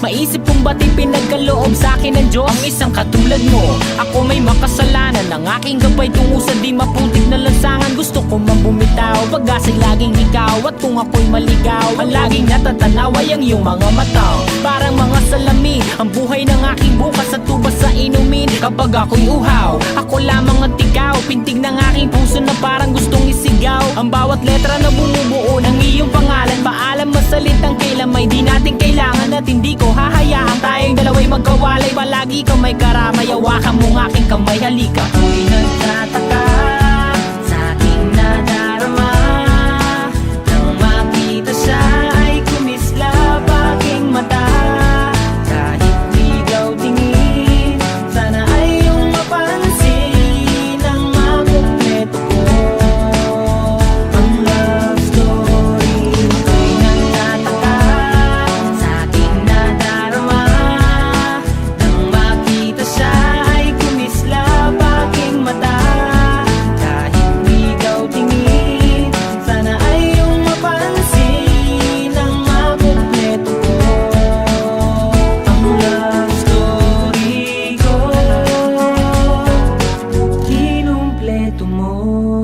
Maisip kung ba't ipinagkaloob sa'kin ng Diyos ang isang katulad mo. Ako may makasalanan, ang aking gabay tungo sa di maputik na lansangan. Gusto ko man bumitaw, pag-asa'y laging ikaw. At kung ako'y maligaw, ang laging natatanaw ay ang iyong mga mata. Parang mga salamin, ang buhay ng aking bukas at tubas sa inumin. Kapag ako'y uhaw, ako lamang at ikaw. Pintig ng aking puso na parang gustong isigaw. Ang bawat letra na bumubuo ng iyong pangalan. Paalam masalitang kailan may di natin kailangan. At hindi ko hahayaan tayong dalawa'y magkawalay. Palagi ka may karamay, hawakan mong aking kamay, halika. Ako'y nagtataka sa aking nadarama, nang makita siya ay kumislap aking mata. Kahit ligaw tingin, sana ay iyong mapansin ang makumpleto ko ang love story. Ako'y nagtataka sa aking nadarama, nang makita siya ay kumislap aking mata. Kahit ligaw tingin, sana ay iyong mapansin ang makumpleto ko ang love story ko. Kinumpleto mo.